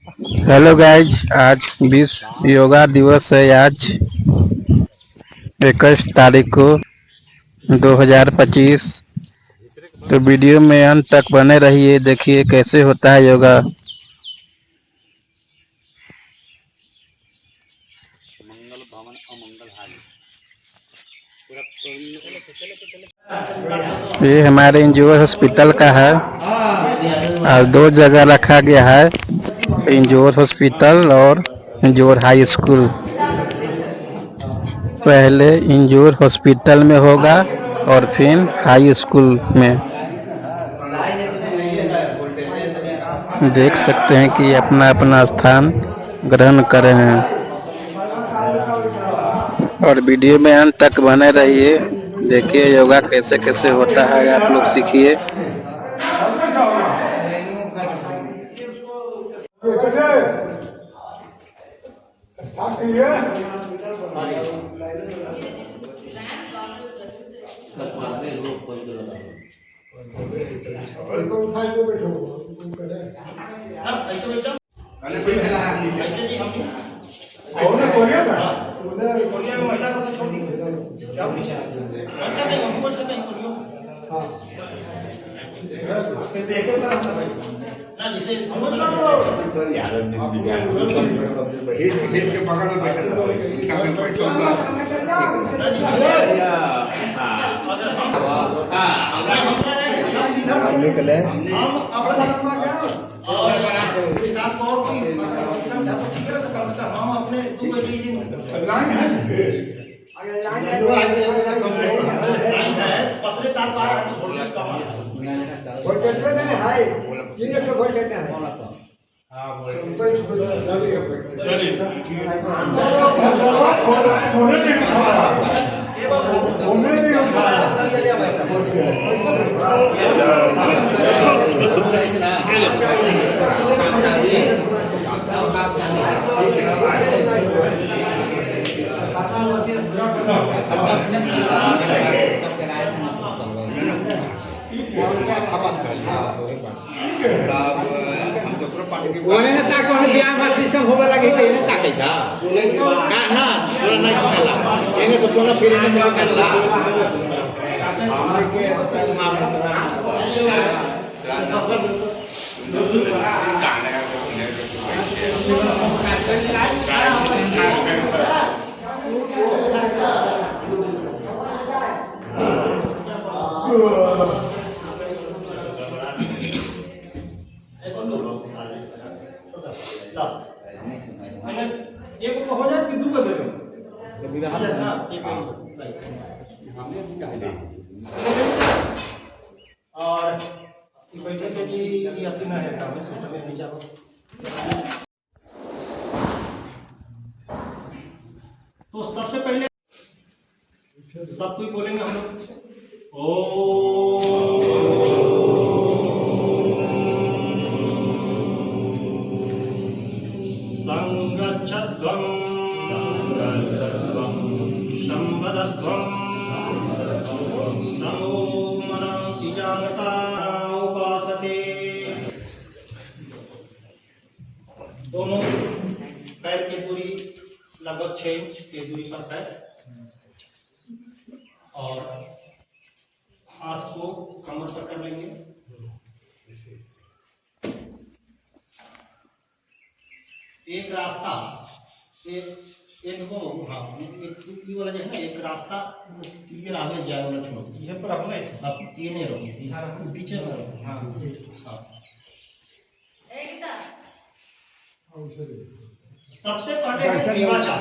Hello guys, आज विश्व योगा दिवस है। आज 21 तारीख को 2025। तो वीडियो में अंत तक बने रहिए, देखिए कैसे होता है योगा। ये हमारे इंजोर हॉस्पिटल का है और दो जगह रखा गया है, इंजोर हॉस्पिटल और इंजोर हाई स्कूल। पहले इंजोर हॉस्पिटल में होगा और फिर हाई स्कूल में। देख सकते हैं कि अपना अपना स्थान ग्रहण करे हैं और वीडियो में अंत तक बने रहिए, देखिए योगा कैसे कैसे होता है, आप लोग सीखिए। तो सबसे पहले सब कोई बोलेंगे हम लोग ओम संगच्छध्वं संवदध्वं समो मनसि जागता उपासते। दोनों पैर की दूरी लगभग 6 इंच की दूरी पर है और हाथ को कमर पर कर लेंगे। एक रास्ता एक वो हाँ एक ये वाला जो है ना, एक रास्ता क्लियर आगे जाए वाला छोड़ ये पर रखना है। अब ये नहीं रखो, यहाँ रखो, पीछे में रखो। हाँ हाँ। सबसे पहले है ग्रीवाचार।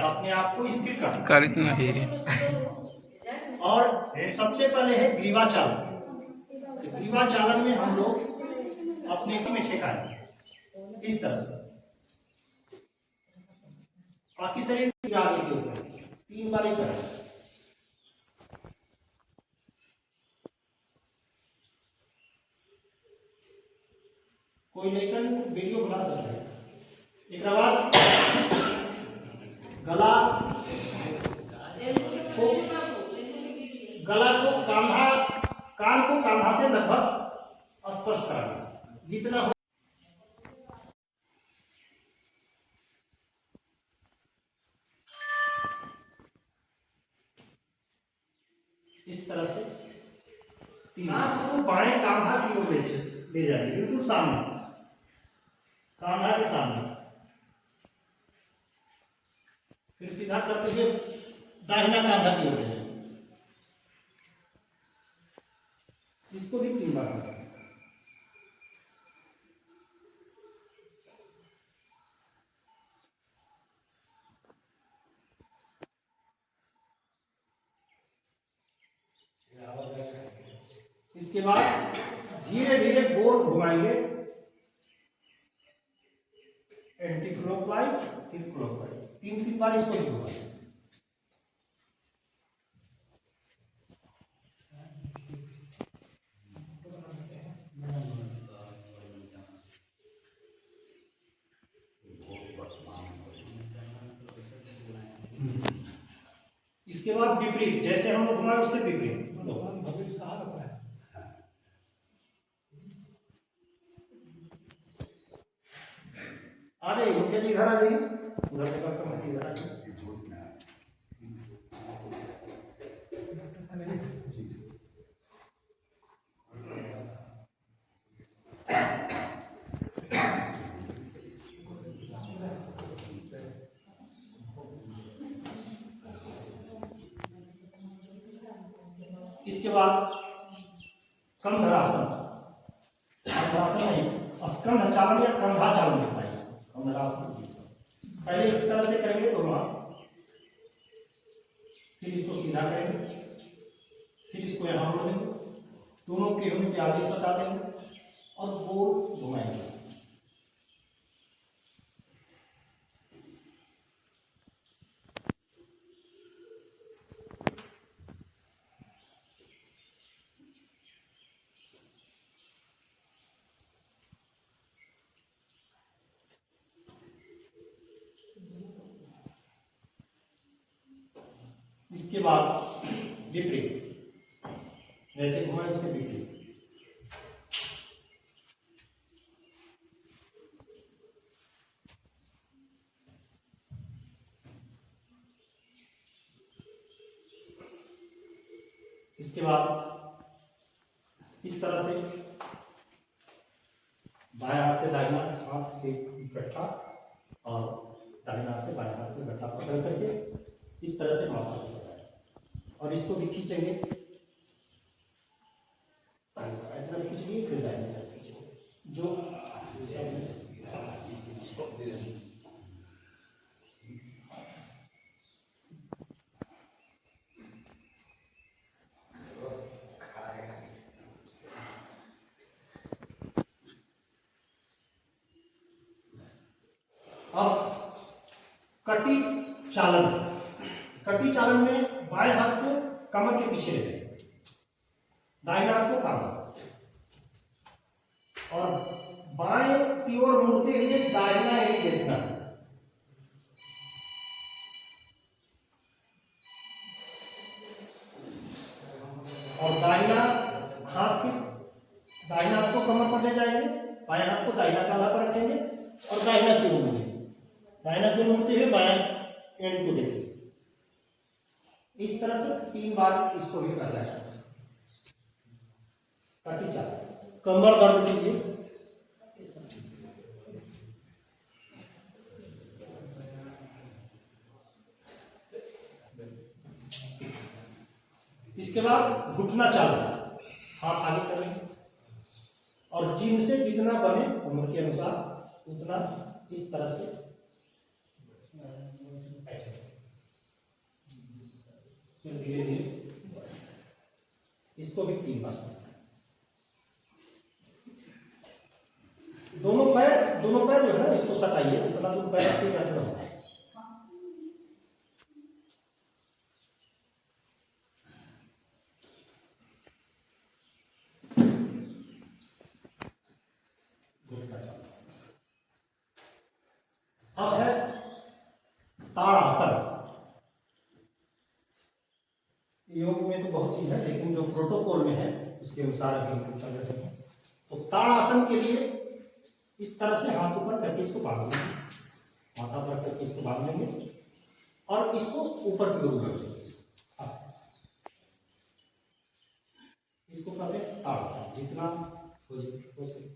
अपने आप को स्थिर करना और सबसे पहले है ग्रीवाचालन। ग्रीवाचालन में हम लोग अपने में ठेकाएंगे इस तरह से, बाकी शरीर आगे के ऊपर 3 बार ही करें। कोई लेकर वीडियो बना सकता है। एक बाद गला को कांधा, कान को कांधा से लगभग स्पर्श कराना जितना हो। इस तरह से नाक को बाएं कांधा की ओर ले जाएंगे, बिल्कुल सामने, कांधा के सामने। फिर सीधा करते हुए दाहिना कांधा की ओर ले जाएंगे। इसको भी 3 बार करना है। इसके बाद धीरे धीरे गोल घुमाएंगे, एंटी क्लॉकवाइज फिर क्लॉकवाइज, 3 बार इसको भी घुमाएंगे। इसके बाद विपरीत, जैसे हम लोग घुमाए उसके विपरीत। आ जाइए, मुख्य जी इधर आ जाइए, उधर से करके मत इधर आ जाइए। इसके बाद कंधरासन, कंधरासन नहीं, स्कंध चालन या कंधा चालन होता है इसको, कंधरासन। पहले इस तरह से करेंगे तो वहां, फिर इसको सीधा करेंगे, फिर इसको यहां मोड़ देंगे, दोनों केहूं के आगे सटा देंगे और गोल घुमाएंगे। इसके बाद विपरीत, जैसे घुमाए उसके विपरीत। इसके बाद इस तरह से बाएं हाथ से दाहिना हाथ एक गट्ठा और दाहिना हाथ से बाएं हाथ में गट्ठा पकड़ करके इस तरह से माथा लगाना है और इसको भी खींचेंगे, तरफ खींचेंगे, फिर दाहिने तरफ खींचेंगे। जो अब कटी चालन, कटी चालन में बाएं हाथ को कमर के पीछे ले लें, दाहिना हाथ को कामर, और बाएं की ओर मुड़ते हुए दाहिना एड़ी देखना है। और दाहिना हाथ को कमर पर ले जाएंगे, बाएं हाथ को दाहिना काला पर रखेंगे और दाहिना की ओर मुड़ेंगे, दाहिना की ओर मुड़ते हुए बाएं एड़ी को देखेंगे। इस तरह से 3 बार इसको भी करना है। कटी चालन, कमर दर्द कीजिए, इसके बाद घुटना चालन, हाथ आगे करेंगे और जिनसे जितना बने उम्र के अनुसार उतना इस तरह से धीरे धीरे इसको भी 3 बार। दोनों पैर जो है इसको सटाइए, उतना दूर पैर रखिए जाते रहो। अब है ताड़ासन। योग में तो बहुत चीज है, लेकिन जो प्रोटोकॉल में है उसके अनुसार अभी हम चल रहे हैं। तो ताड़ासन के लिए इस तरह से हाथ ऊपर करके इसको बांध लेंगे, माथा पर करके इसको बांध लेंगे और इसको ऊपर की ओर कर देंगे। इसको कहते हैं ताड़ासन। जितना हो सके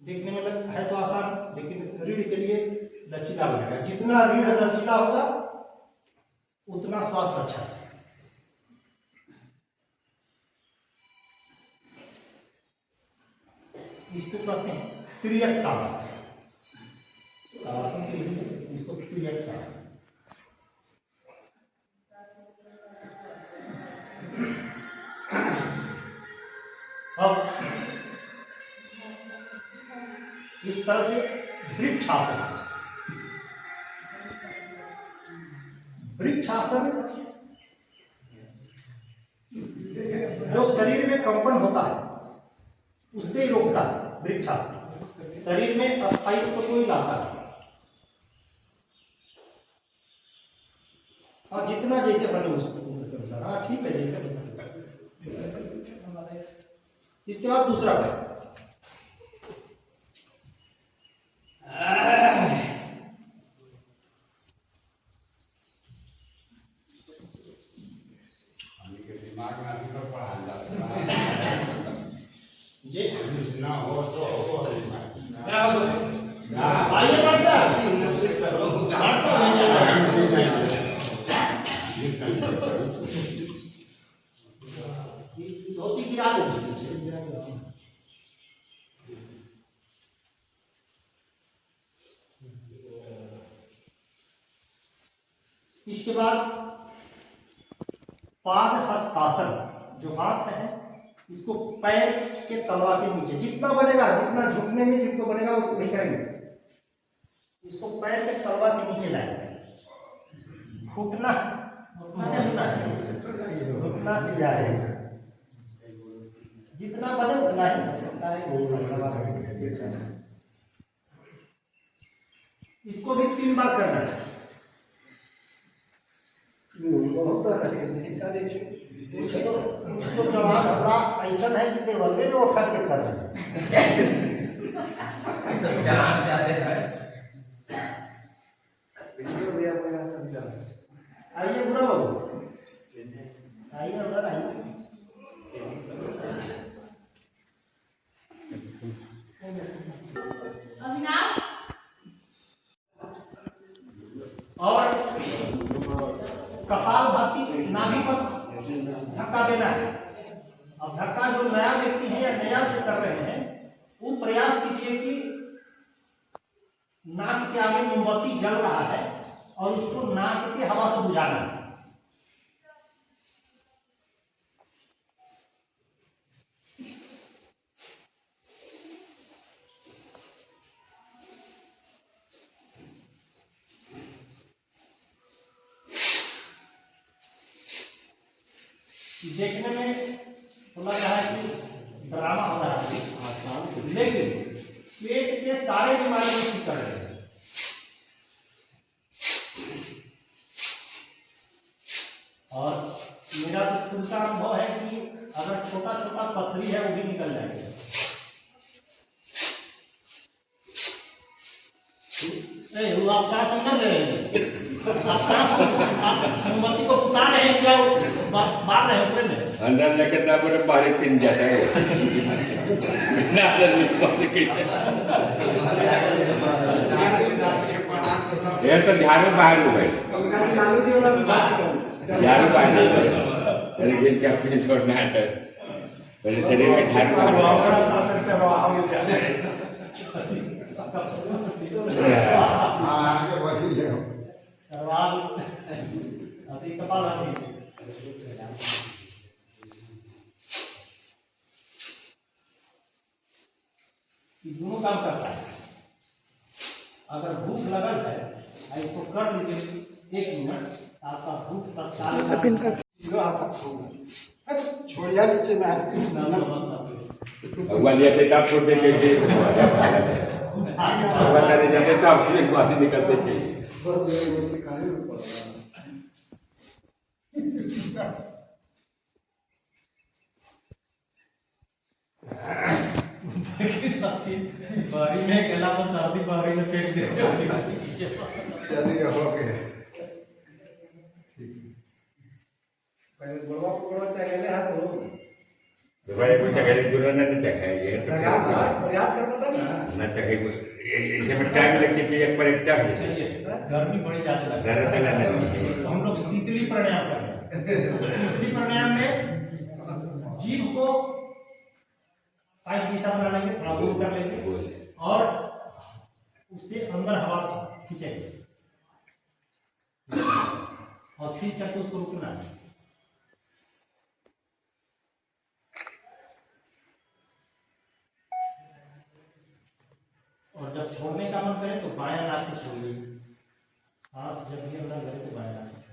देखने में है तो आसान, लेकिन रीढ़ के लिए लचीला बनेगा। जितना रीढ़ लचीला होगा उतना स्वास्थ्य अच्छा है। इसको कहते हैं त्रियक ताड़ासन। ताड़ासन के लिए इसको त्रियक ताड़ासन। अब इस तरह से वृक्षासन। वृक्षासन जो शरीर में कंपन होता है उससे रोकता है। वृक्षासन शरीर में अस्थायित्व को ही लाता है। और जितना जैसे बने उसके अनुसार, हाँ ठीक है, जैसे बने। इसके बाद दूसरा पैर। धोती गिरा दो। इसके बाद पाद हस्तासन। जो हाथ है इसको पैर के तलवा के नीचे जितना बनेगा, जितना झुकने में जितना बनेगा वो वही करेंगे। इसको पैर के तलवा के नीचे लाएंगे। घुटना घुटना से जा रहे हैं, जितना बने उतना ही। इसको भी 3 बार करना है। तो जवाब थोड़ा ऐसा है कि देवल में वो खा के कर रहे हैं। आइए बुरा बाबू, आइए अंदर आइए। और कपालभाति नाभि पर धक्का देना है। अब धक्का जो नया व्यक्ति है या नया से कर रहे हैं वो प्रयास कीजिए कि नाक के आगे मोमबत्ती जल रहा है और उसको नाक के हवा से बुझाना है। देखने में तो लग रहा है कि ड्रामा हो रहा है, लेकिन पेट के सारे बीमारी को ठीक कर रहे हैं। और मेरा तो खुद का अनुभव है कि अगर छोटा छोटा पथरी है वो भी निकल जाएगा। वो आप सांस अंदर ले रहे हैं, आप संगमती को पुकार रहे हैं क्या? बात रहे हैं में अंदर लेके तब बाहर पिन जाता है। ये तो ध्यान में बाहर हो गए, ध्यान में बाहर अपने छोड़ना है। पहले शरीर में ध्यान कपाल दोनों काम करता है। अगर भूख लगल है इसको कर लीजिए 1 मिनट, आपका भूख तत्काल छोड़िया नीचे में भगवान जैसे तब छोड़ देते थे, भगवान जैसे तब बात निकलते थे। बारी में केला को सर्दी बारी में फेंक दे। चलिए ओके पहले बोलवा पकड़ो चले हाथ हो तो भाई कुछ अगर गुरु ने नहीं चखा ये तो प्रयास करता था ना चखे इसे में टाइम लगती है एक पर एक चाहिए गर्मी बड़ी ज्यादा लगती है। घर तो हम लोग शीतली प्राणायाम करते हैं। शीतली प्राणायाम में जीभ को पाइप जैसा बना लेंगे, थोड़ा दूर कर लेंगे और उससे अंदर हवा खींचेंगे और खींच करके उसको रुकना है। और जब छोड़ने का मन करे तो बायां नाक से छोड़िए। सांस जब भी अंदर करे तो बायां नाक से छोड़िए।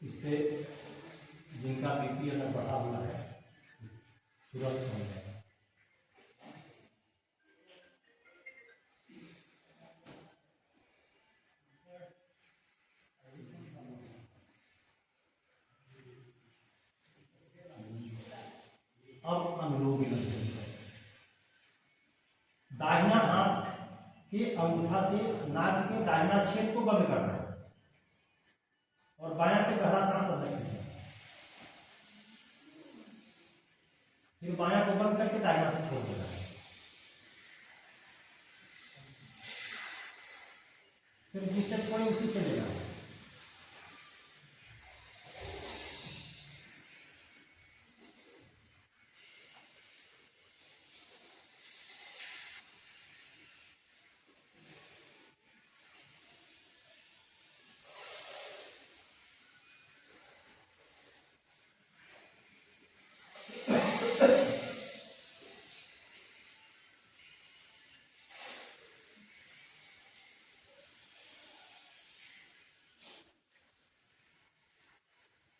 इससे जिनका बीपी अगर बढ़ा हुआ है तुरंत हो जाएगा। अब अनुलोम विलोम करेंगे। दाहिना हाथ के अंगूठा से नाक के दाहिना छेद को बंद करना है और बायां से गहरा सांस अंदर खींचना। फिर बायां को बंद करके दाहिना से छोड़ देना है। फिर दूसरे थोड़ी उसी से लेना है।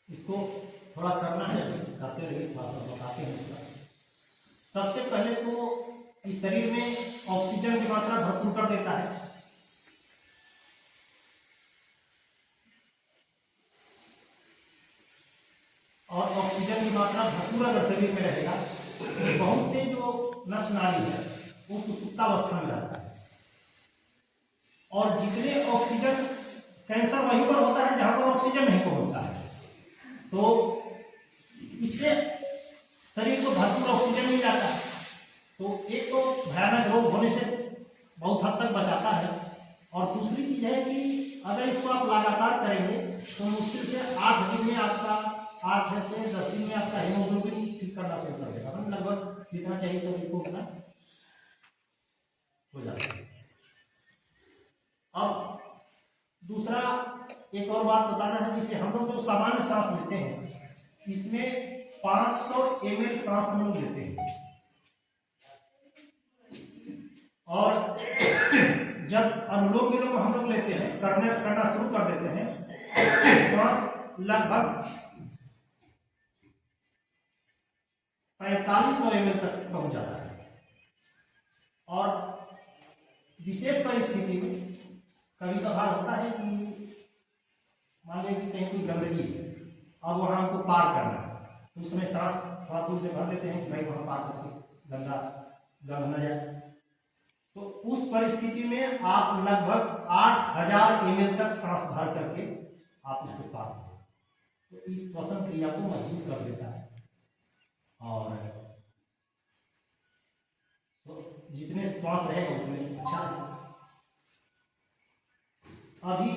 इसको थोड़ा करना है, करते रहिए, थोड़ा सा बताते हैं इसका। सबसे पहले तो इस शरीर में ऑक्सीजन की मात्रा भरपूर कर देता है। और ऑक्सीजन की मात्रा भरपूर अगर शरीर में रहेगा तो बहुत से जो नस नाली है वो सुसुप्तावस्था में रहता है। और जितने ऑक्सीजन, कैंसर वहीं पर होता है जहां पर ऑक्सीजन नहीं पहुंचता है, तो इससे शरीर को भरपूर ऑक्सीजन मिल जाता है। तो एक तो भयानक रोग होने से बहुत हद तक बचाता है। और दूसरी चीज है कि अगर इसको आप लगातार करेंगे तो मुश्किल से 8 दिन में आपका 8 से 10 दिन में आपका हीमोग्लोबिन ठीक करना शुरू कर देगा। हम लगभग जितना चाहिए शरीर को उतना हो जाता है। अब दूसरा एक और बात बताना है, जिसे हम लोग जो सामान्य सांस लेते हैं इसमें 500 ml सांस हम लोग लेते हैं। और जब अनुलोम विलोम हम लोग लेते हैं, करना शुरू कर देते हैं, श्वास लगभग 4500 ml तक पहुंच जाता है। और विशेष परिस्थिति में कभी कभार होता है कि मान लीजिए कि कहीं कोई गंदगी है और वहां हमको पार करना है, तो उसमें सांस थोड़ा दूर से भर देते हैं कि भाई वहां पार करके गंदा गंद न जाए। तो उस परिस्थिति में आप लगभग 8000 ml तक सांस भर करके आप उसको पार करें, तो इस श्वसन क्रिया को मजबूत कर देता है। और तो जितने श्वास रहेगा उतने अच्छा रहेगा। अभी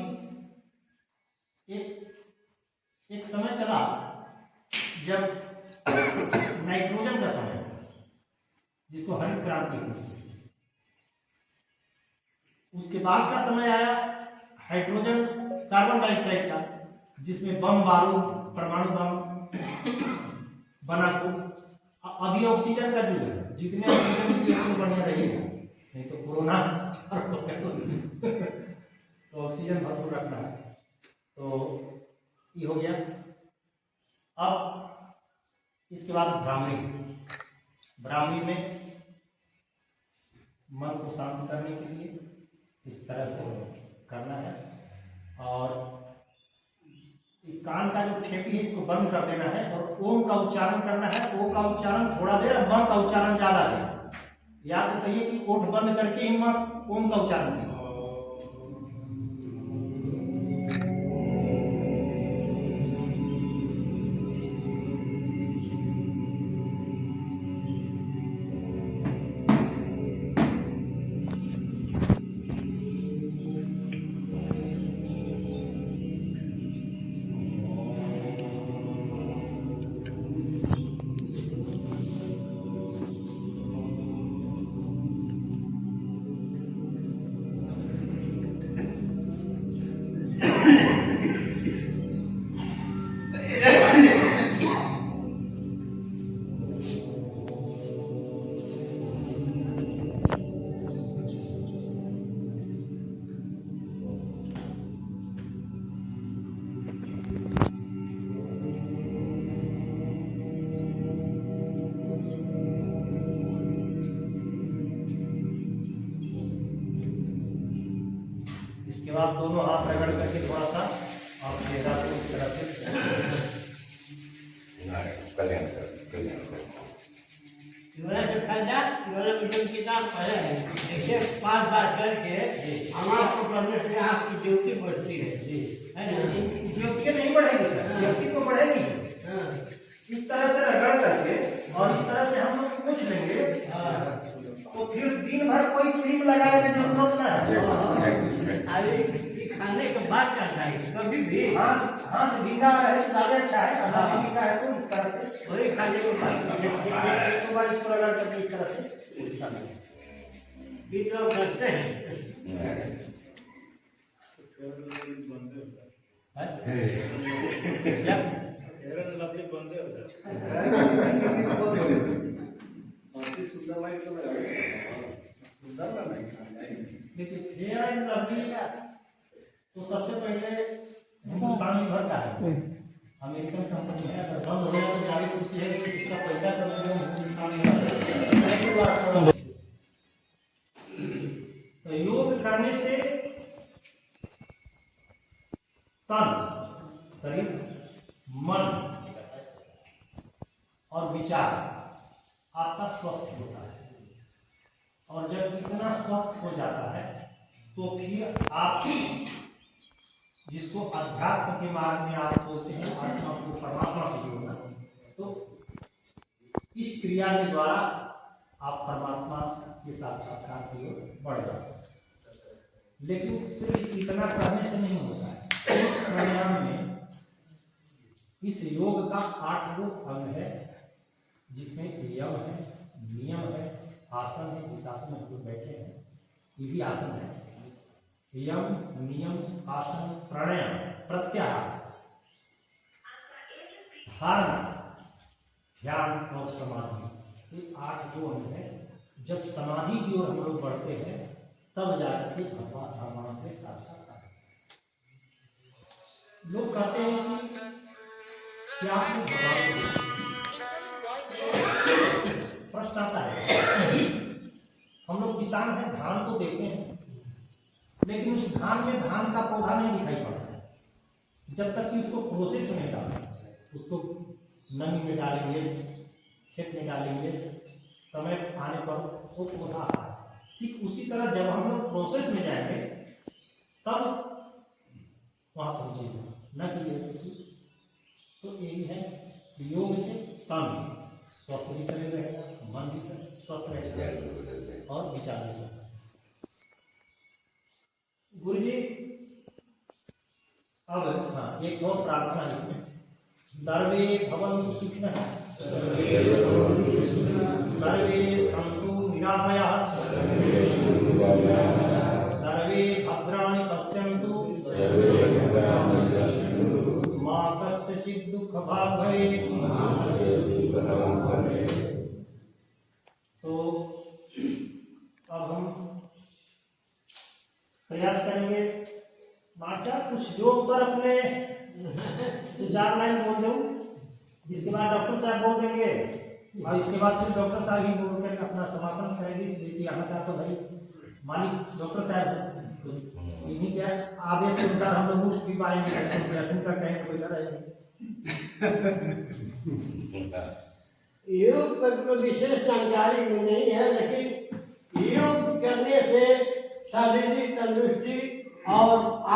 एक समय चला जब नाइट्रोजन का समय, जिसको हरित क्रांति हुई, उसके बाद का समय आया हाइड्रोजन कार्बन डाइऑक्साइड का, जिसमें बम बारूद, परमाणु बम बना को। अभी ऑक्सीजन का युग है, जितने ऑक्सीजन की उतनी बढ़िया रहेगा, नहीं तो कोरोना तो ऑक्सीजन भरपूर रखना है। तो तरह से करना है। और इस कान का जो ठेपी है इसको बंद कर देना है और ओम का उच्चारण करना है। ओम का उच्चारण थोड़ा देर, म का उच्चारण ज्यादा है। या तो कहिए कि ओठ बंद करके ही ओम का उच्चारण करें। इसके बाद दोनों हाथ रगड़ करके थोड़ा सा और चेहरा को इस तरह से कल्याण कर। किताब पढ़े हैं, ऐसे 5 बार करके हमारा को पढ़ने से आपकी ड्यूटी बढ़ती है जी, है ना? ड्यूटी नहीं बढ़ेगी सर, ड्यूटी तो बढ़ेगी। इस तरह से रगड़ करके और इस तरह से हम लोग पूछ लेंगे तो फिर दिन भर कोई क्रीम लगाने की जरूरत ना है। अरे खाने के बाद करना है कभी भी। हाँ हाँ, भीगा रहे तो ज्यादा अच्छा है। अगर भीगा है तो इस तरह से वही खाने के बाद एक बार इसको रगड़ करके इस तरह से कितना करते हैं। देखिए फेयर एंड लवली तो सबसे पहले हिंदुस्तान भर का है, अमेरिकन कंपनी है। अगर बंद हो जाए तो गाड़ी कुर्सी है कि इसका पैसा कम से कम हिंदुस्तान में। तो योग करने से तन, शरीर, मन और विचार आपका स्वस्थ होता है। और जब इतना स्वस्थ हो जाता है तो फिर आप जिसको अध्यात्म के मार्ग में आप बोलते हैं, आत्मा को परमात्मा से जोड़ना, तो इस क्रिया के द्वारा आप परमात्मा के साक्षात्कार की ओर बढ़ जाते हैं। लेकिन सिर्फ इतना करने से नहीं होता है। इस प्राणायाम में इस योग का 8 अंग है, जिसमें यम है, नियम है, आसन है। जिस आसन में लोग बैठे हैं ये भी आसन है। यम, नियम, आसन, प्राणायाम, प्रत्याहार, धारणा, ध्यान और समाधि, ये 8 अंग है। जब समाधि की ओर हम लोग बढ़ते हैं तब जाकर के भगवान से साक्षात्कार। लोग कहते हैं कि क्या आपने भगवान को देखा? प्रश्न आता है। हम लोग किसान हैं, धान को देखते हैं, लेकिन उस धान में धान का पौधा नहीं दिखाई पड़ता है जब तक कि उसको प्रोसेस में डालें, उसको नमी में डालेंगे, खेत में डालेंगे, समय आने पर वो पौधा आता है। ठीक उसी तरह जब हम लोग प्रोसेस में जाएंगे तब वहाँ पहुँचेगा, न कि जैसे। तो यही है, योग से तन स्वस्थ भी शरीर रहेगा, मन भी स्वस्थ रहेगा और विचार भी स्वस्थ। गुरु जी अब हाँ एक और प्रार्थना इसमें, सर्वे भवन्तु सुखिनः, सर्वे सन्तु निरामयाः, सर्वे भद्राणि पश्यन्तु, मा कस्यचित् दुःखभाग् भवेत्। तो अब हम प्रयास करेंगे मास्टर कुछ योग पर अपने 4 लाइन बोल दो, जिसके बाद डॉक्टर साहब बोल देंगे और इसके बाद फिर डॉक्टर साहब ही बोल कर अपना समापन करेंगे। इसलिए यहाँ का तो भाई मालिक डॉक्टर साहब इन्हीं के आदेश के अनुसार हम लोग उठ भी पाएंगे, का कहीं कोई लड़ा योग पर तो विशेष जानकारी नहीं है, लेकिन योग करने से शारीरिक तंदुरुस्ती और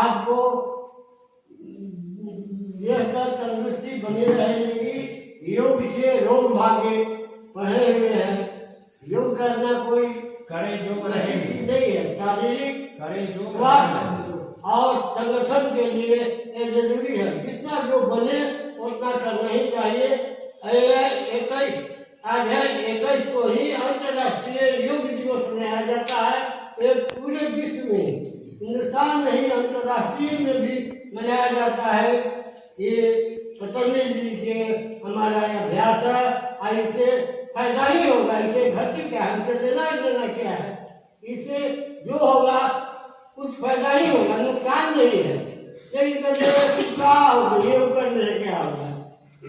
आपको यह सब तंदुरुस्ती बनी रहेगी। योग से रोग भागे पढ़े हुए हैं। योग करना कोई करे जो रहेंगे नहीं है, शारीरिक करे जो स्वास्थ्य और संगठन के लिए ये जरूरी है। जितना जो बने उतना करना ही चाहिए। 21 आज है 21 को ही अंतर्राष्ट्रीय योग दिवस मनाया जाता है। ये पूरे विश्व में, हिंदुस्तान में ही अंतर्राष्ट्रीय में भी मनाया जाता है। ये पतंजलि जी के हमारा अभ्यास है। इससे फायदा ही होगा, इसे घटी क्या है, हमसे लेना क्या है। इससे जो होगा कुछ फायदा ही होगा, नुकसान नहीं है। लेकिन करने से क्या होगा, योग करने से क्या होगा?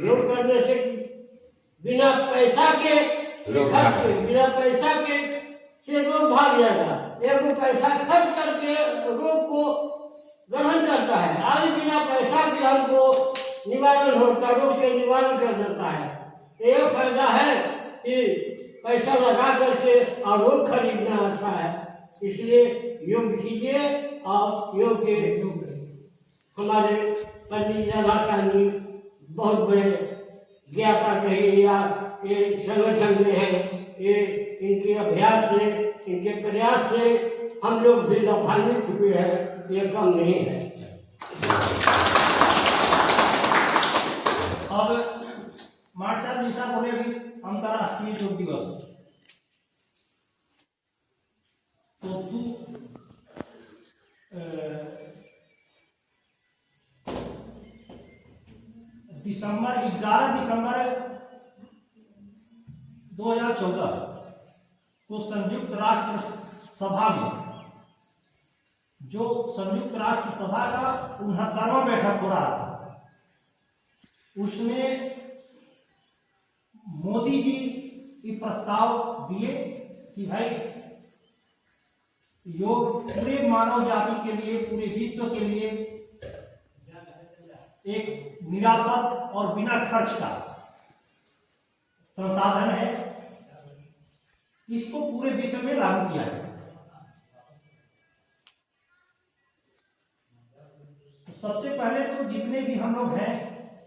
योग करने से बिना पैसा के बिना पैसा के से रोग भाग जाएगा। एक पैसा खर्च करके रोग को ग्रहण करता है, आज बिना पैसा के हमको निवारण होता, रोग के निवारण कर देता है। यह फायदा है कि पैसा लगा करके और रोग खरीदना अच्छा है। इसलिए योग कीजिए। और योग के हमारे पंडित राधाकानी बहुत बड़े ज्ञाता कहिए या ये संगठन में है, ये इनके अभ्यास से, इनके प्रयास से हम लोग भी लाभान्वित हुए हैं, ये कम नहीं है। अब मार्च साहब निशा बोले अभी अंतर्राष्ट्रीय योग दिवस, तो दिसंबर 11 दिसंबर 2014 को संयुक्त राष्ट्र सभा में, जो संयुक्त राष्ट्र सभा का 69वां बैठक हो रहा था, उसमें मोदी जी ये प्रस्ताव दिए कि भाई योग पूरे मानव जाति के लिए, पूरे विश्व के लिए एक निरापद और बिना खर्च का संसाधन है। इसको पूरे विश्व में लागू किया जाए। तो सबसे पहले तो जितने भी हम लोग हैं,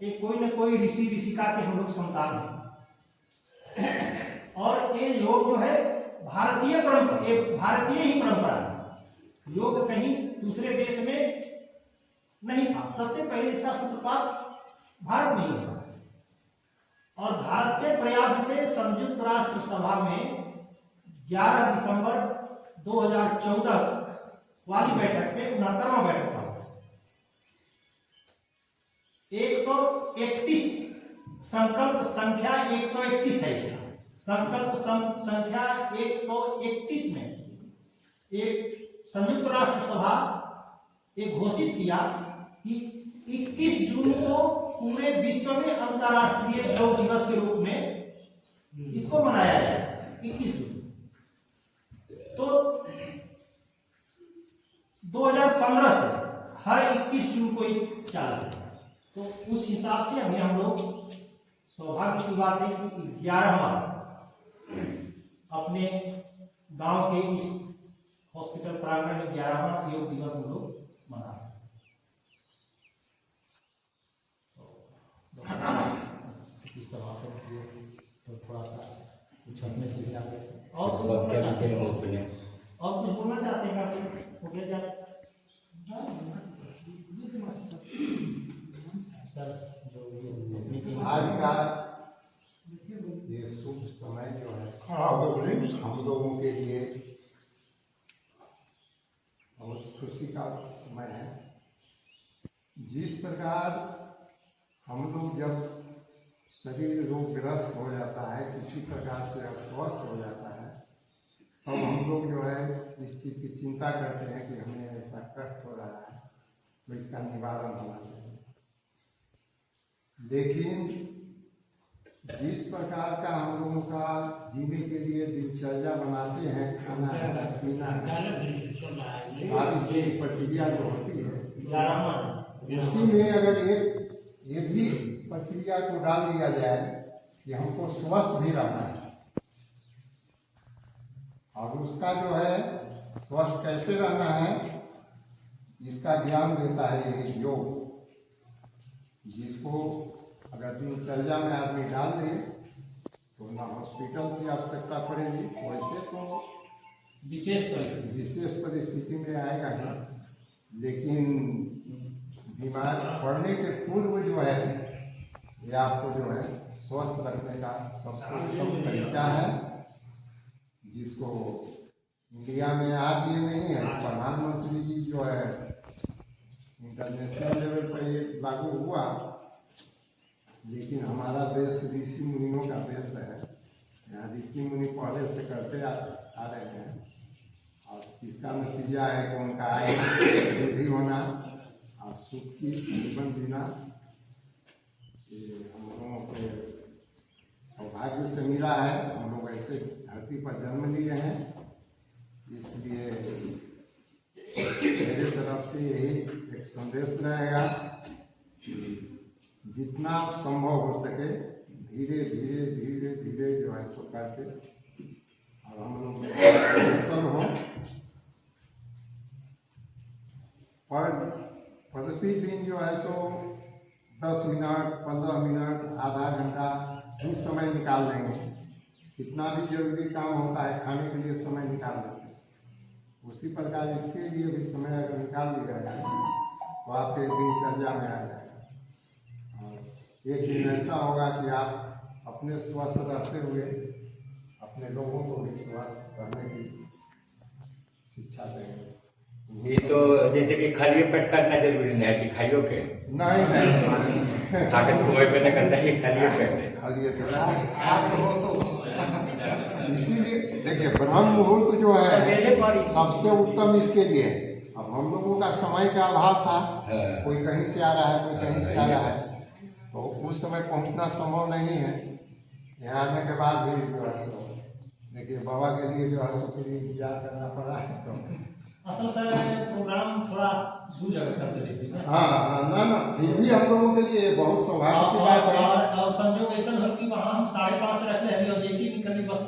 ये कोई न कोई ऋषि ऋषिका के हम लोग संतान हैं। और ये योग जो है भारतीय परंपरा, एक भारतीय ही परंपरा है। योग कहीं दूसरे देश में नहीं था। सबसे पहले इसका सूत्रपात भारत में ही था। और भारत के प्रयास से संयुक्त राष्ट्र सभा में 11 दिसंबर 2014 वाली बैठक में 69वां बैठक था। 131 संकल्प संख्या 131 है। इसका संकल्प संख्या 131 में एक संयुक्त राष्ट्र सभा ये घोषित किया कि 21 जून को पूरे विश्व में अंतर्राष्ट्रीय योग दिवस के रूप में इसको मनाया जाए। 21 जून तो 2015 से हर 21 जून को चालू है। तो उस हिसाब से अभी हम लोग, सौभाग्य की बात है कि 11वां अपने गांव के इस हॉस्पिटल प्रांगण में 11वां योग दिवस हम लोग मना रहे हैं। इस समापन किए तो थोड़ा सा कुछ अपने से और कुछ बोलना चाहते हैं? और कुछ बोलना चाहते हैं आप? हो गया सर, जो आज का ये शुभ समय जो है हम लोगों के लिए बहुत खुशी का समय है। जिस प्रकार हम लोग जब शरीर रोगग्रस्त हो जाता है, किसी प्रकार से अस्वस्थ हो जाता है, तब हम लोग जो है इस चीज़ की चिंता करते हैं कि हमें ऐसा कष्ट हो रहा है, तो इसका निवारण होना चाहिए। लेकिन जिस प्रकार का हम लोगों का जीने के लिए दिनचर्या बनाते हैं, खाना है, पीना है, सारी की प्रक्रिया जो होती है 11वां उसी में अगर एक भी प्रक्रिया को डाल दिया जाए कि हमको स्वस्थ भी रहना है, और उसका जो है स्वस्थ कैसे रहना है इसका ज्ञान देता है ये योग, जिसको अगर दिनचर्या में आदमी डाल दे तो ना हॉस्पिटल की आवश्यकता पड़ेगी, वैसे तो विशेष परिस्थिति में आएगा ही, लेकिन बीमार पड़ने के पूर्व जो है ये आपको जो है स्वस्थ रखने का सबसे उत्तम तरीका है, जिसको इंडिया में आज ये नहीं है, प्रधानमंत्री जी जो है इंटरनेशनल लेवल पर ये लागू हुआ, लेकिन हमारा देश ऋषि मुनियों का देश है, यहाँ ऋषि मुनि पहले से करते आ रहे हैं, और इसका नतीजा है कि उनका आयु वृद्धि होना और सुख की जीवन जीना हम लोगों के सौभाग्य से मिला है। हम लोग ऐसे धरती पर जन्म लिए हैं, इसलिए मेरे तरफ से यही एक संदेश रहेगा कि जितना संभव हो सके धीरे धीरे धीरे धीरे जो है सो करके और हम लोग अग्रसर हो, पर प्रतिदिन जो है सो 10 मिनट 15 मिनट आधा घंटा ही समय निकाल लेंगे, कितना भी जरूरी काम होता है खाने के लिए समय निकाल लेते हैं, उसी प्रकार इसके लिए भी समय अगर निकाल लिया जाए तो आपके दिनचर्या में आ जाएगा, और एक दिन ऐसा होगा कि आप अपने स्वस्थ रहते हुए अपने लोगों को भी स्वस्थ रहने की शिक्षा देंगे। ये तो जैसे कि खाली पेट करना जरूरी नहीं है कि खाइयो के नहीं ताकत को वही पता करता है खाली पेट खाली इसीलिए देखिए ब्रह्म मुहूर्त जो है सबसे उत्तम इसके लिए है। अब हम लोगों का समय का अभाव था, कोई कहीं से आ रहा है कोई कहीं से आ रहा है, तो उस समय पहुंचना संभव नहीं है। यहाँ आने के बाद भी जो है तो देखिए बाबा के लिए जो है उसके लिए इंतजार करना पड़ा है, तो असल सर प्रोग्राम थोड़ा दूर जगह करते देखिए। हाँ ना फिर भी हम लोगों के लिए बहुत सौभाग्य की बात है। और संजोग ऐसा है कि वहाँ हम 5:30 रखते हैं और जैसे ही निकलने बस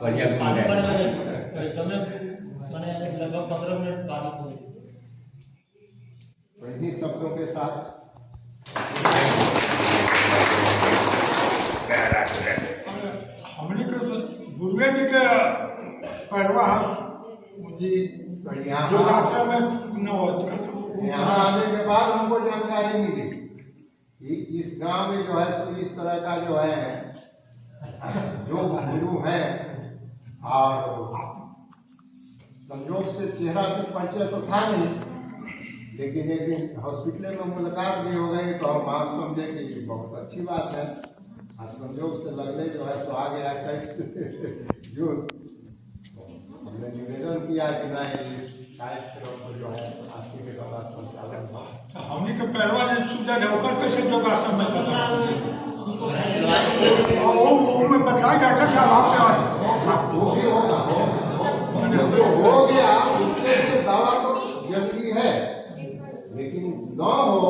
बढ़िया पानी पड़ने लगे तो एकदम मैंने लगभग 15 मिनट बारिश हुई। तो इन्हीं शब्दों के साथ हमने के गुरुए जी के पैरवा जी योगाश्रम में न हो। यहाँ आने के बाद हमको जानकारी मिली कि इस गांव में जो है सो इस तरह का जो है जो गुरु है, और संयोग से चेहरा से परिचय तो था नहीं, लेकिन एक दिन हॉस्पिटल में मुलाकात भी हो गई तो हम आप समझे कि ये बहुत अच्छी बात है, और संयोग से लगने जो है तो आ गया कैसे जो हमने निवेदन किया कि नहीं कार्यक्रम जो है आपके के द्वारा संचालन हो। हमने के पैरवा जो सुजन है ओकर कैसे योगाश्रम में करता और वो में बताया डॉक्टर साहब आपके वो भी होगा, जो हो गया उसके लिए दवा तो जरूरी है, लेकिन न हो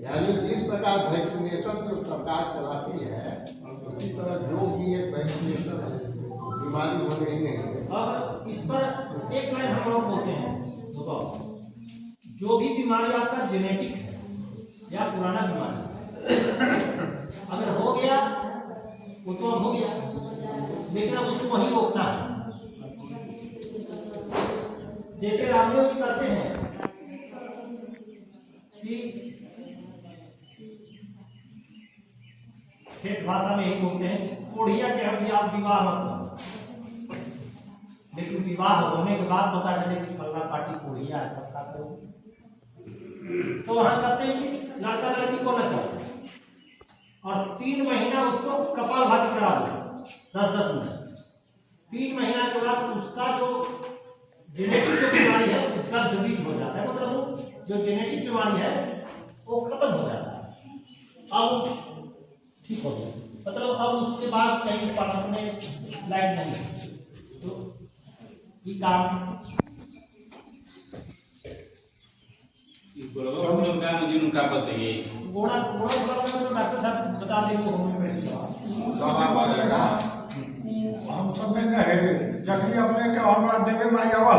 यानी जिस प्रकार वैक्सीनेशन जो सरकार चलाती है उसी तरह जो भी एक वैक्सीनेशन है बीमारी हो रही नहीं। अब इस पर एक लाइन हम लोग बोलते हैं, जो भी बीमारी आपका जेनेटिक है या पुराना बीमारी अगर हो गया वो तो अब हो गया, लेकिन अब उसको वहीं रोकना है। जैसे रामदेव जी कहते हैं कि खेत भाषा में ही बोलते हैं कोढ़िया के हम आप विवाह मत करो, लेकिन विवाह होने के बाद पता चले कि फल्ला पार्टी कोढ़िया है तब का करो, तो वहां कहते हैं कि लड़का लड़की को न करो और 3 महीना उसको कपाल भाती करा दो 10-10 मिनट। 3 महीना के बाद उसका जो जेनेटिक जो बीमारी है उसका द्रवित हो जाता है, मतलब वो जो जेनेटिक बीमारी है वो खत्म हो जाता है, अब ठीक हो गया, मतलब अब उसके बाद कहीं पकड़ने लायक नहीं है। तो ये काम जी उनका बताइए। घोड़ा घोड़ा प्रॉब्लम तो डॉक्टर साहब बता देंगे होम्योपैथी दवा। दवा बनेगा हम सब में नहीं जखनी अपने के हमरा देवे में आवा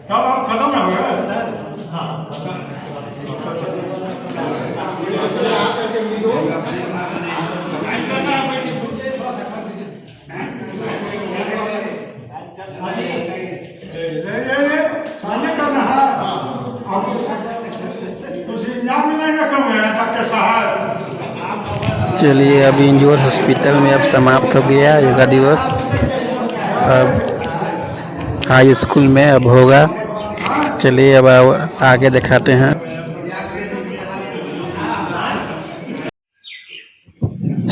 तब आप खत्म ना हो सामने करना है कुछ इंतजाम नहीं रखोगे डॉक्टर साहब। चलिए अभी इंजोर हॉस्पिटल में अब समाप्त हो गया योगा दिवस। अब हाई स्कूल में अब होगा। चलिए अब आगे दिखाते हैं।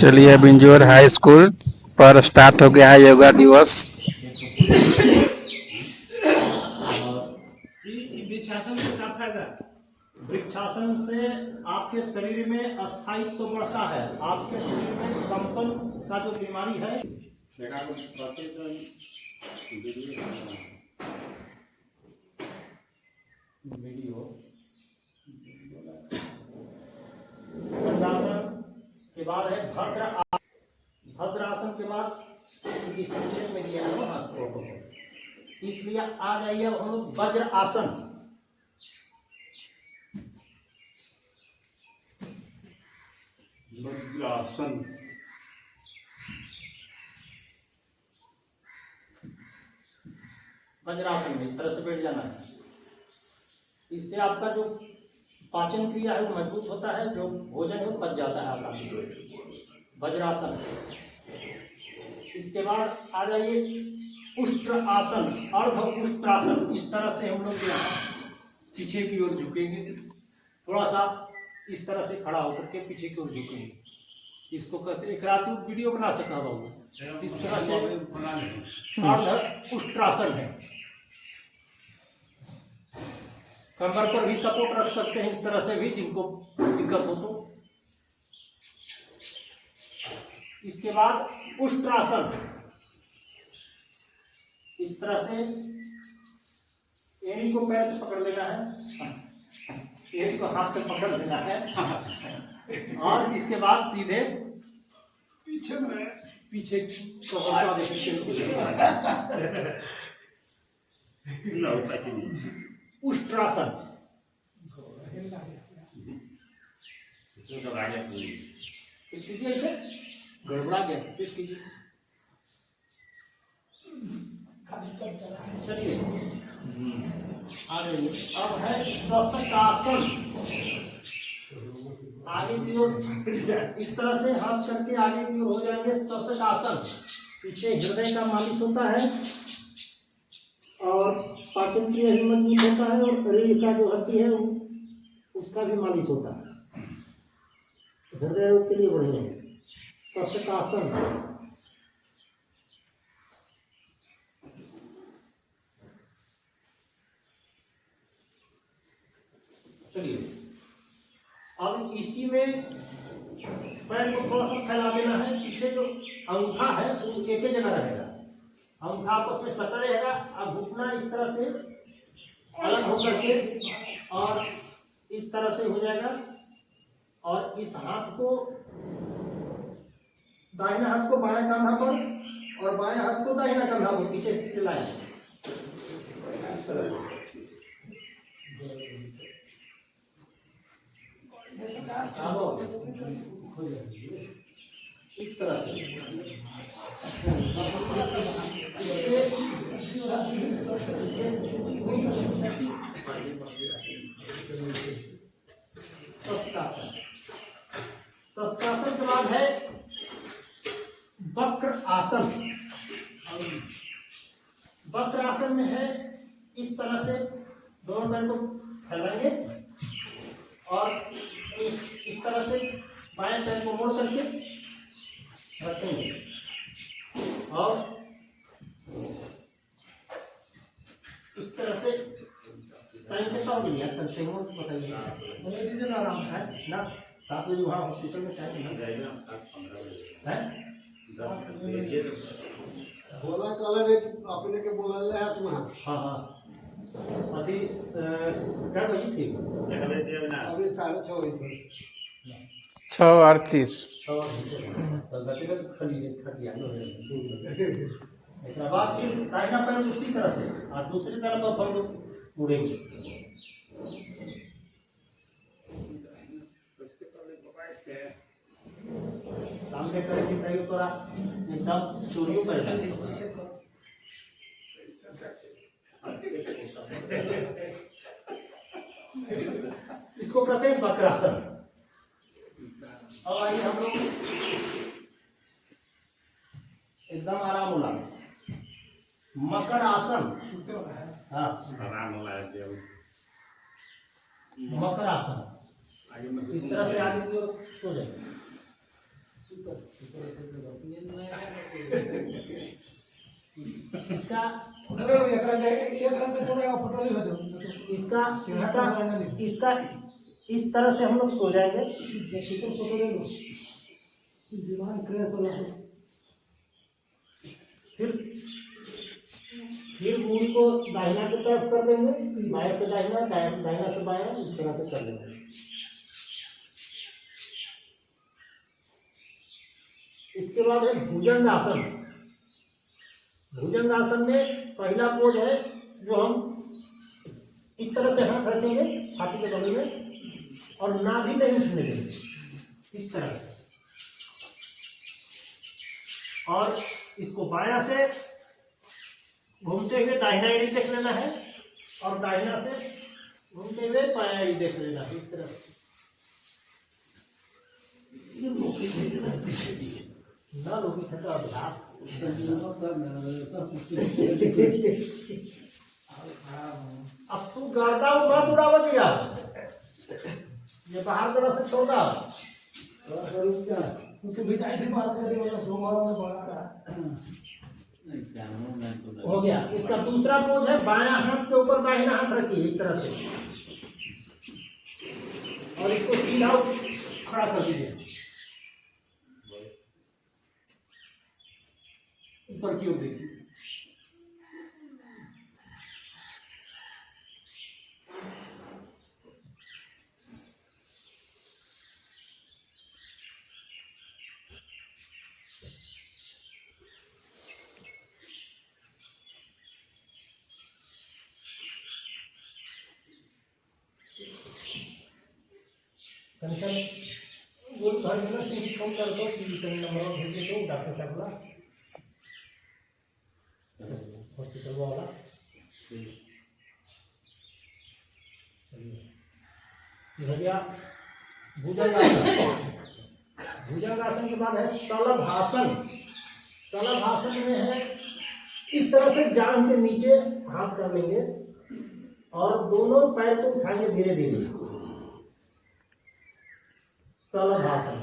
चलिए अब इंजोर हाई स्कूल पर स्टार्ट हो गया है योगा दिवस। वृक्षासन से क्या फायदा? वृक्षासन से आपके शरीर में अस्थायित्व तो बढ़ता है, आपके शरीर में कंपन का जो बीमारी है वज्रासन के बाद है भद्रासन के बाद संक्षेप में लिया है, इसलिए आ जाइए अब हम लोग वज्र आसन। वज्रासन वज्रासन में इस तरह से बैठ जाना है। इससे आपका जो पाचन क्रिया है वो मजबूत होता है, जो भोजन है वो पच जाता है आसानी से। वज्रासन। इसके बाद आ जाइए उष्ट्र आसन, अर्ध उष्ट्रासन। इस तरह से हम लोग जो है पीछे की ओर झुकेंगे, थोड़ा सा इस तरह से खड़ा होकर के पीछे की ओर झुकेंगे। इसको कहते एक रात वीडियो बना सकता बाबू। इस तरह से अर्ध उष्ट्रासन है। कमर पर भी सपोर्ट रख सकते हैं इस तरह से भी, जिनको दिक्कत हो तो। इसके बाद उष्ट्रासन। इस तरह से एड़ी को पैर से पकड़ लेना है, एड़ी को हाथ से पकड़ लेना है और इसके बाद सीधे पीछे उष्ट्रासन। कीजिए इसे, गड़बड़ा गया फिर कीजिए। चलिए आ रही अब है शशकासन। आगे की ओर इस तरह से हाथ करके आगे की ओर हो जाएंगे शशकासन। इससे हृदय का मालिश होता है और पाचन क्रिया भी मजबूत होता है और शरीर का जो हड्डी है उसका भी मालिश होता है। हृदय रोग के लिए बढ़िया है शशकासन। चलिए अब इसी में पैर को थोड़ा सा फैला देना है। पीछे जो अंगूठा है वो एक ही जगह रहेगा, अंगूठा आपस में सटा रहेगा। अब घुटना इस तरह से अलग होकर के और इस तरह से हो जाएगा और इस हाथ को दाहिना हाथ को बाएं कंधा पर और बाएं हाथ को दाहिना कंधा पर पीछे से लाएं इस तरह से। इस तरह से शशकासन के बाद है वक्र आसन। वक्र आसन में है इस तरह से दोनों पैर को फैलाएंगे और इस तरह से बाएं पैर को मोड़ करके रखेंगे और इस तरह से टाइम कैसा हो गया करते हो बताइए ना, आराम है ना। 7 बजे वहाँ हॉस्पिटल में टाइम है बोला कलर एक अपने के बोल रहे हैं तुम हाँ हाँ अभी क्या बजी थी अभी 6:30 हुई थी 6:38 इसके बाद फिर दाहिना पैर उसी तरह से और दूसरी तरफ अपन लोग मुड़ेंगे सामने पैर की तरफ थोड़ा एकदम चोरियों पर इसको कहते हैं वक्रासन। अब आइए हम लोग एकदम आराम होला मकर आसन। हाँ मकर आसन इस तरह से आगे की ओर सो जाए। इसका इसका इसका इसका इस तरह से हम लोग सो जाएंगे। फिर मुंह को दाहिना की तरफ कर देंगे, बाएं से दाहिना, दाहिना से बाएं, इस तरह से कर देंगे। इसके बाद है भुजंगासन। भुजंगासन में पहला पोज है जो हम इस तरह से हाथ रखेंगे छाती के बगल में और नाभि नहीं उठने देंगे इस तरह से, और इसको बायां से घूमते हुए दाहिना एड़ी देख लेना है और दाहिना से घूमते हुए बायां एड़ी देख लेना है इस तरह से। ना लोग छठा अभ्यास अब तू गाता हूँ मत उड़ावा दिया ये बाहर तरफ से छोड़ा हो गया। इसका दूसरा पोज है बायां हाथ के ऊपर दाहिना हाथ रखिए इस तरह से और इसको सीधा खड़ा कर दीजिए ऊपर की ओर देखिए। बोल भाई ना सिर्फ कम कर दो कि कहीं नंबर भेज दो डॉक्टर साहब ला हॉस्पिटल वाला। भैया भुजंगासन। भुजंगासन के बाद है शलभासन। शलभासन में है इस तरह से जांघ के नीचे हाथ कर लेंगे और दोनों पैर को उठाएंगे धीरे धीरे। शलभासन,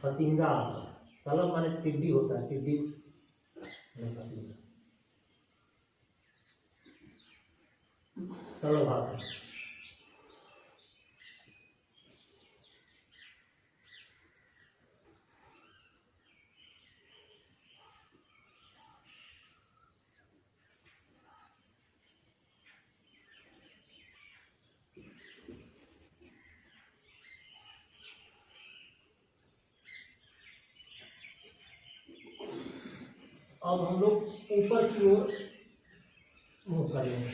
फतिंगा आसन। शलभ माने टिड्डी होता है, टिड्डी शलभासन। अब हम लोग ऊपर की ओर मुंह करेंगे।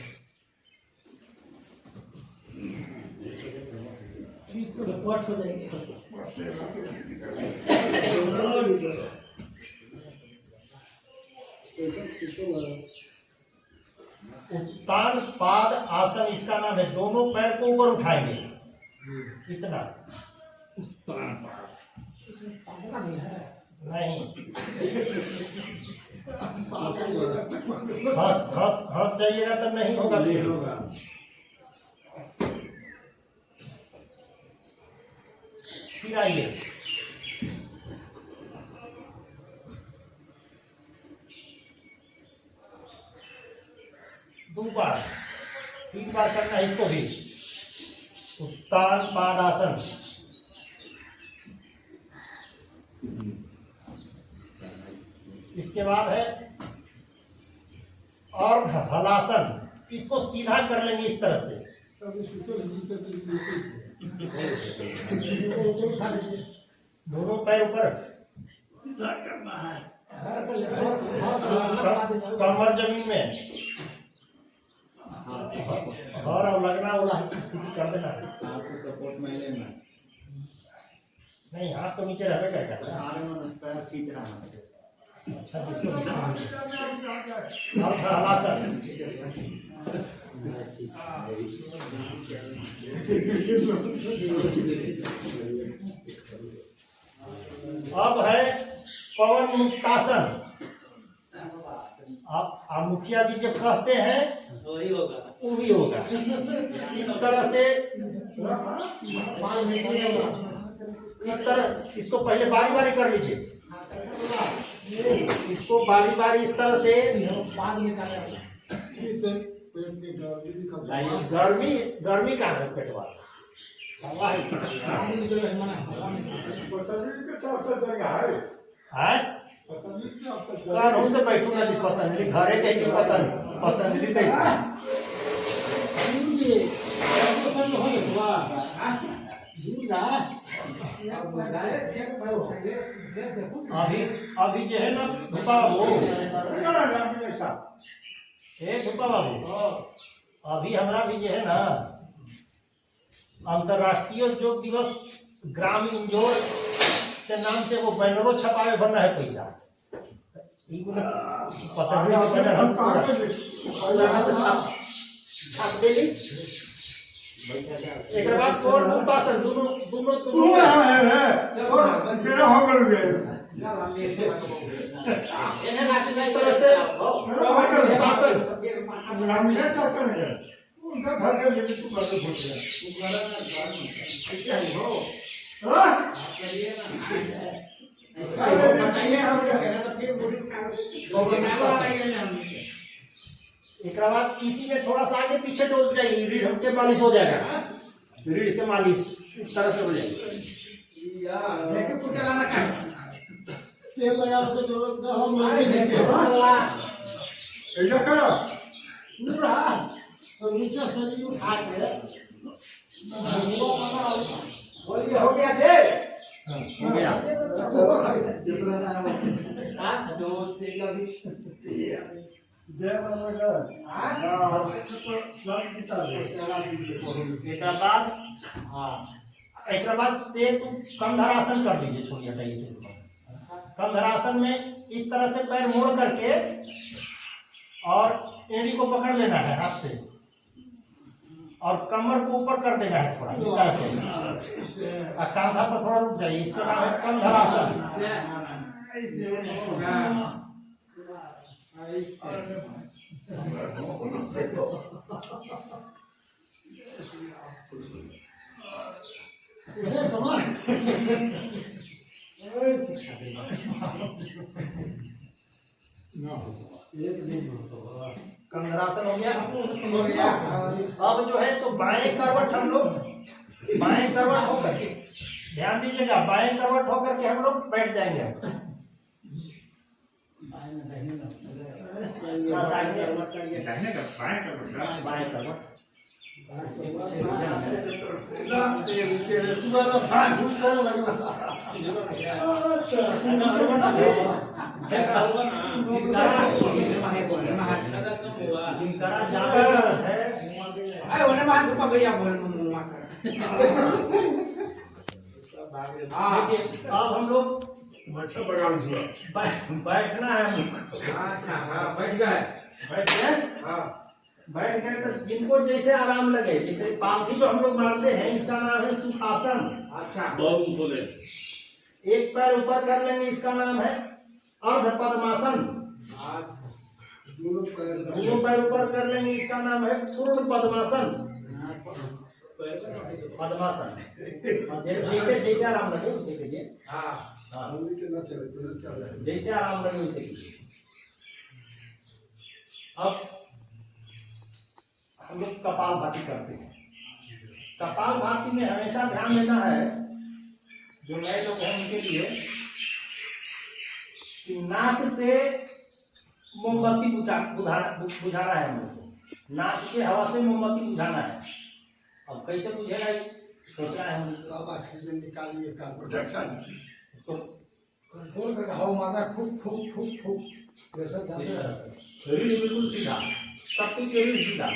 ठीक तो रिपोर्ट हो जाएगी। उत्तान पाद आसन इसका नाम है। दोनों पैर को ऊपर उठाएंगे इतना नहीं हंस जाइएगा तब नहीं होगा। फिर आइए दो बार 3 बार करना है इसको भी। उत्तान पादासन। इसके बाद है और हलासन, इसको सीधा कर लेंगे इस तरह से। दोनों पैर ऊपर, कमर जमीन में, और लगना वाला स्थिति कर देना। सपोर्ट में लेना नहीं, हाथ तो नीचे रहने करता है। खींच रहा अच्छा, जिसको हलासन। अब है पवन मुक्तासन। आप मुखिया जी जब कहते हैं वो भी होगा इस तरह से। इस तरह इसको पहले बारी बारी कर लीजिए, इसको बारी बारी इस तरह से। गर्मी का है पेट वाला है। से बैठूंगा जी पतंजलि घरे कहीं पतंजलि अभी जो है ना धुपा बाबू, धुपा बाबू, अभी हमारा भी जो है ना अंतर्राष्ट्रीय योग दिवस ग्राम इंजोर के नाम से वो बैनरों छपावे बना है पैसा। पतंजलि के बैनर हम छाप देली। एक बाद कौन मुक्तासन, दोनों इस तरह से मुक्तासन। एक बाद इसी में थोड़ा सा आगे पीछे डोल जाएगी, रीढ़ के मालिश हो जाएगा। रीढ़ के मालिश इस तरह से हो जाएगी। तेल लगा के जरूरत हम तो नीचे शरीर उठा के हो गया दे हो गया। एक बाद से तुम कंधरासन कर दीजिए। छोड़िए हटाइए से। कंधरासन में इस तरह से पैर मोड़ करके और एड़ी को पकड़ लेना है हाथ से और कमर को ऊपर कर देना है थोड़ा इस तरह से, और कांधा पर थोड़ा रुक जाइए। इसका नाम है कंधरासन। कंधरासन हो गया। अब जो है सो बाएं करवट हम लोग, बाएं करवट होकर के ध्यान दीजिएगा, बाएं करवट होकर के हम लोग बैठ जाएंगे। बाएं करवट अब हम लोग बैठना है। बैठ गए तो जिनको जैसे आराम लगे, जैसे पालथी जो हम लोग मारते हैं इसका नाम है सुखासन। अच्छा, एक पैर ऊपर कर लेंगे, इसका नाम है अर्ध पद्मासन। दोनों पैर ऊपर कर लेंगे, इसका नाम है पूर्ण पद्मासन। पद्मासन जैसे जैसे आराम लगे उसे कीजिए। जैसे आराम लगे उसे कीजिए। अब हम लोग कपाल भाती करते हैं। कपाल भाती में हमेशा ध्यान देना है, जो नए लोग हैं उनके लिए, कि नाक से मोमबत्ती बुझाना है हम लोग को, नाक से हवा से मोमबत्ती बुझाना है। अब कैसे बुझेगा ये सोचना है हम लोग अब ऑक्सीजन निकालिए कार्बन डाइऑक्साइड उसको कंट्रोल करके हवा मारना, फूक फूक फूक फूक, प्रेशर इस जाते तरह हैं। से रीढ़ बिल्कुल सीधा, सब कुछ रीढ़ सीधा।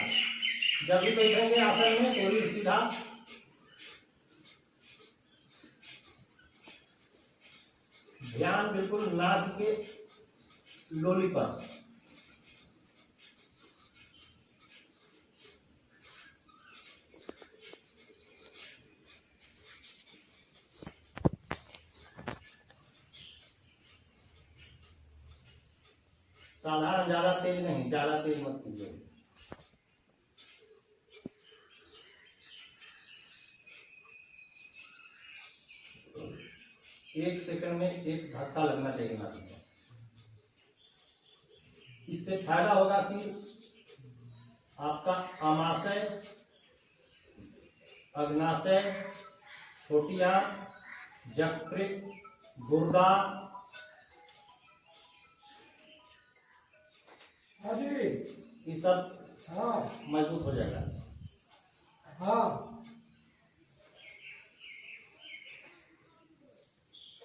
जब भी बैठेंगे आसन में तो रीढ़ सीधा, ध्यान बिल्कुल नाक के लोली पर। साधारण, ज्यादा तेज नहीं, ज्यादा तेज मत कीजिए। एक सेकंड में एक धक्का लगना चाहिए नाक में। इससे फायदा होगा कि आपका आमाशय, अग्नाशय, छोटी आंत, यकृत, गुर्दा, हाँ जी, ये सब हाँ मजबूत हो जाएगा। हाँ,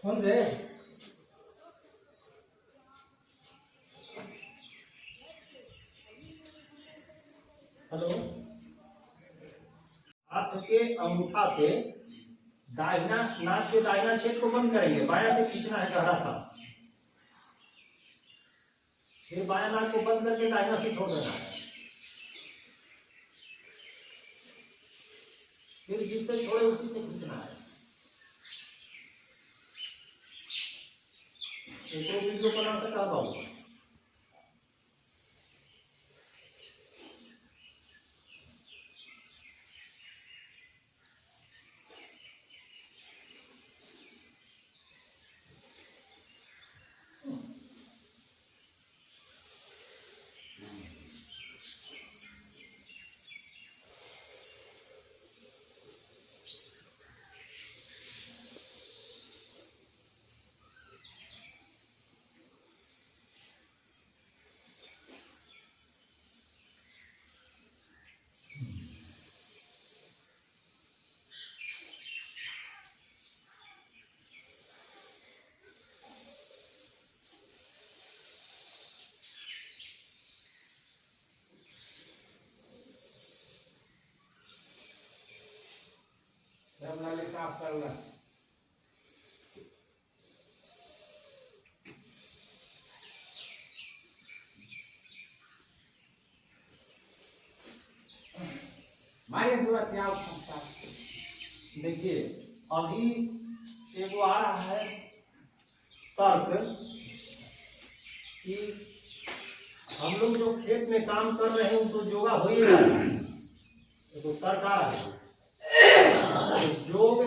कौन दे? हेलो, हाथ के अंगूठा से दाहिना नाक के दाहिना छेद को बंद करेंगे, बायां से खींचना है गहरा सा, फिर बायां नाक को बंद करके दाहिना से छोड़ देना है। फिर जिससे छोड़े उसी से खींचना है। एक वीडियो बना सका होगा। सब नाली साफ करना। मारे पूरा क्या उठता? देखिए, अभी एगो आ रहा है तर्क कि हम लोग जो खेत में काम कर रहे हैं तो योगा हो ही रहा है। तो तर्क आ रहा है योग,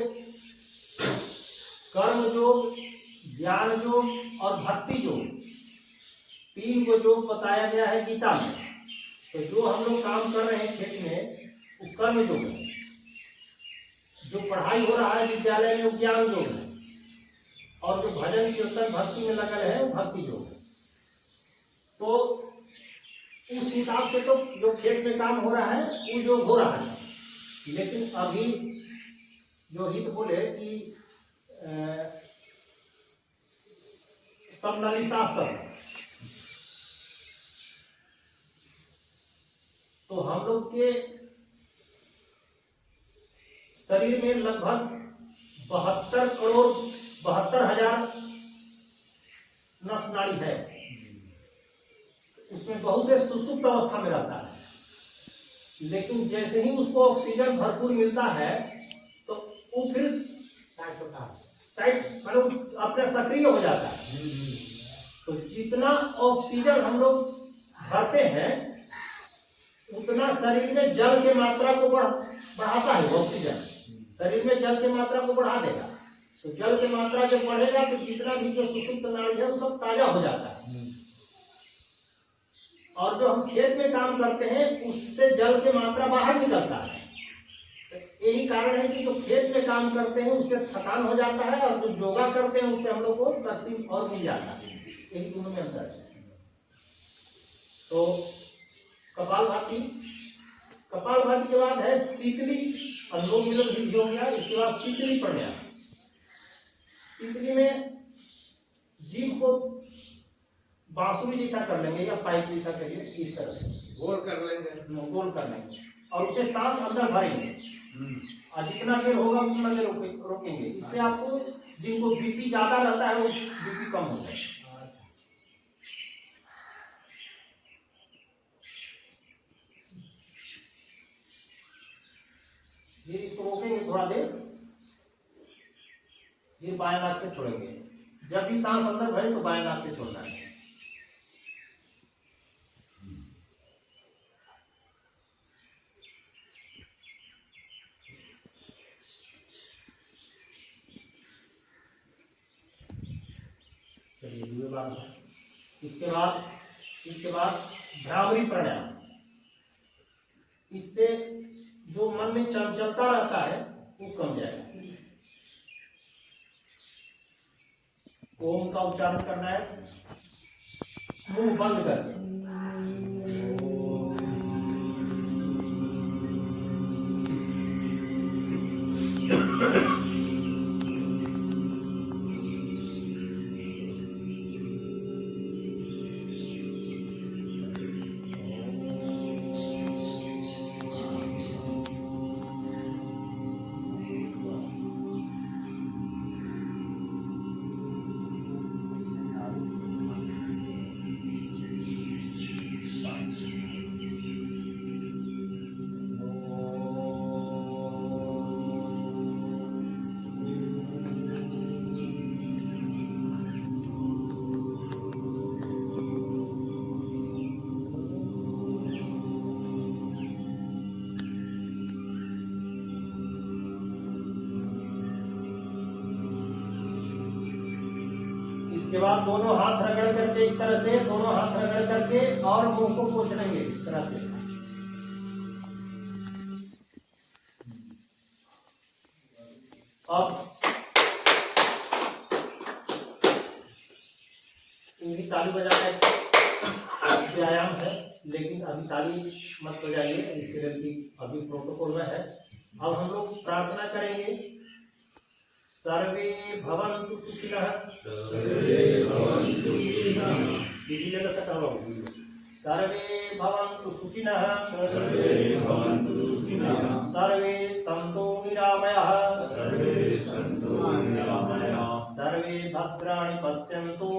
कर्म योग, ज्ञान योग और भक्ति योग, तीन को योग बताया गया है गीता में। तो जो हम लोग काम कर रहे हैं खेत में वो कर्म योग है, जो पढ़ाई हो रहा है विद्यालय में वो ज्ञान योग है, और जो भजन कीर्तन भक्ति में लगल है वो भक्ति योग है। तो उस हिसाब से तो जो खेत में काम हो रहा है वो योग हो रहा है। लेकिन अभी जो हित बोले कि सब नाली साफ कर, तो हम लोग के शरीर में लगभग 72,72,000 नस नाड़ी है। उसमें बहुत से सुसुप्त अवस्था में रहता है, लेकिन जैसे ही उसको ऑक्सीजन भरपूर मिलता है तो वो फिर टाइट मतलब अपने सक्रिय हो जाता है। तो जितना ऑक्सीजन हम लोग भरते हैं उतना शरीर में जल के मात्रा को बढ़ाता है। ऑक्सीजन शरीर में जल की मात्रा को बढ़ा देगा। तो जल की मात्रा जब बढ़ेगा तो जितना भी जो सुसुप्त नाड़ी है वो सब ताजा हो जाता है। और जो हम खेत में काम करते हैं उससे जल की मात्रा बाहर निकलता है। तो यही कारण है कि जो खेत में काम करते हैं उससे थकान हो जाता है, और जो योगा करते हैं उससे हम लोग को शक्ति और मिल जाता है। यही दोनों में अंतर है। तो कपालभाति के बाद है शीतली, अनुलोम विलोम भी हो गया। इसके बाद शीतली प्राणायाम। शीतली में जीभ को बांसुरी जैसा कर लेंगे या पाइप जैसा करिए, इस तरह से गोल कर लेंगे और उसे सांस अंदर भरेंगे और जितना देर होगा उतना देर रोकेंगे। इससे आपको जिनको बीपी ज्यादा रहता है वो बीपी कम हो जाए। ये इसको रोकेंगे थोड़ा देर, ये बाएं नाक से छोड़ेंगे। जब भी सांस अंदर भरे तो बाएं नाक से छोड़ना है। चलिए दूसरी बात है। इसके बाद भ्रामरी प्राणायाम। इससे जो मन में चंचलता रहता है वो कम जाएगा। ओम का उच्चारण करना है मुंह बंद करके। इसके बाद दोनों हाथ रगड़ करके इस तरह से, दोनों हाथ रगड़ करके और मुंह को पोंछ लेंगे इस तरह से। अब इनकी ताली बजाना एक व्यायाम है, लेकिन अभी ताली मत बजाइए, इसलिए कि अभी प्रोटोकॉल में है। अब हम लोग प्रार्थना करेंगे, सर्वे भवन्तु सुखिनः। दीदी जगह से कहो, सर्वे भवन्तु सुखिनः, सर्वे सन्तु निरामयाः, सर्वे भद्राणि पश्यन्तु,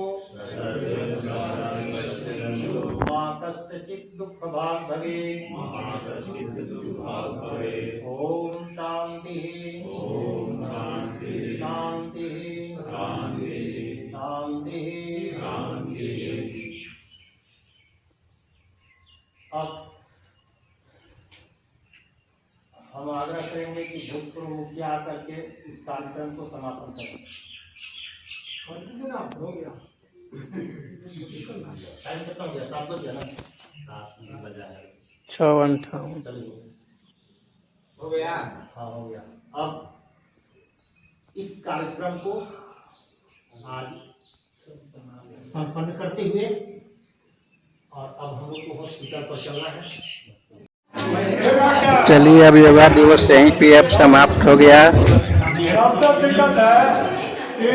मा कस्यचित् दुःखभाग् भवेत्। ओम शांति शांति शांति। अब हम आग्रह करेंगे कि भूतपूर्व मुखिया आकर के इस कार्यक्रम को समापन करें। हो गया टाइम कितना हो गया? 7 बजे ना, 7 बजा है। 6:58 चलिए हो गया। हाँ हो गया। अब इस कार्यक्रम को आज संपन्न करते हुए और अब हम लोग को हॉस्पिटल पर चलना है। चलिए अब योगा दिवस यहीं पे अब समाप्त हो गया। सब तक दिक्कत है कि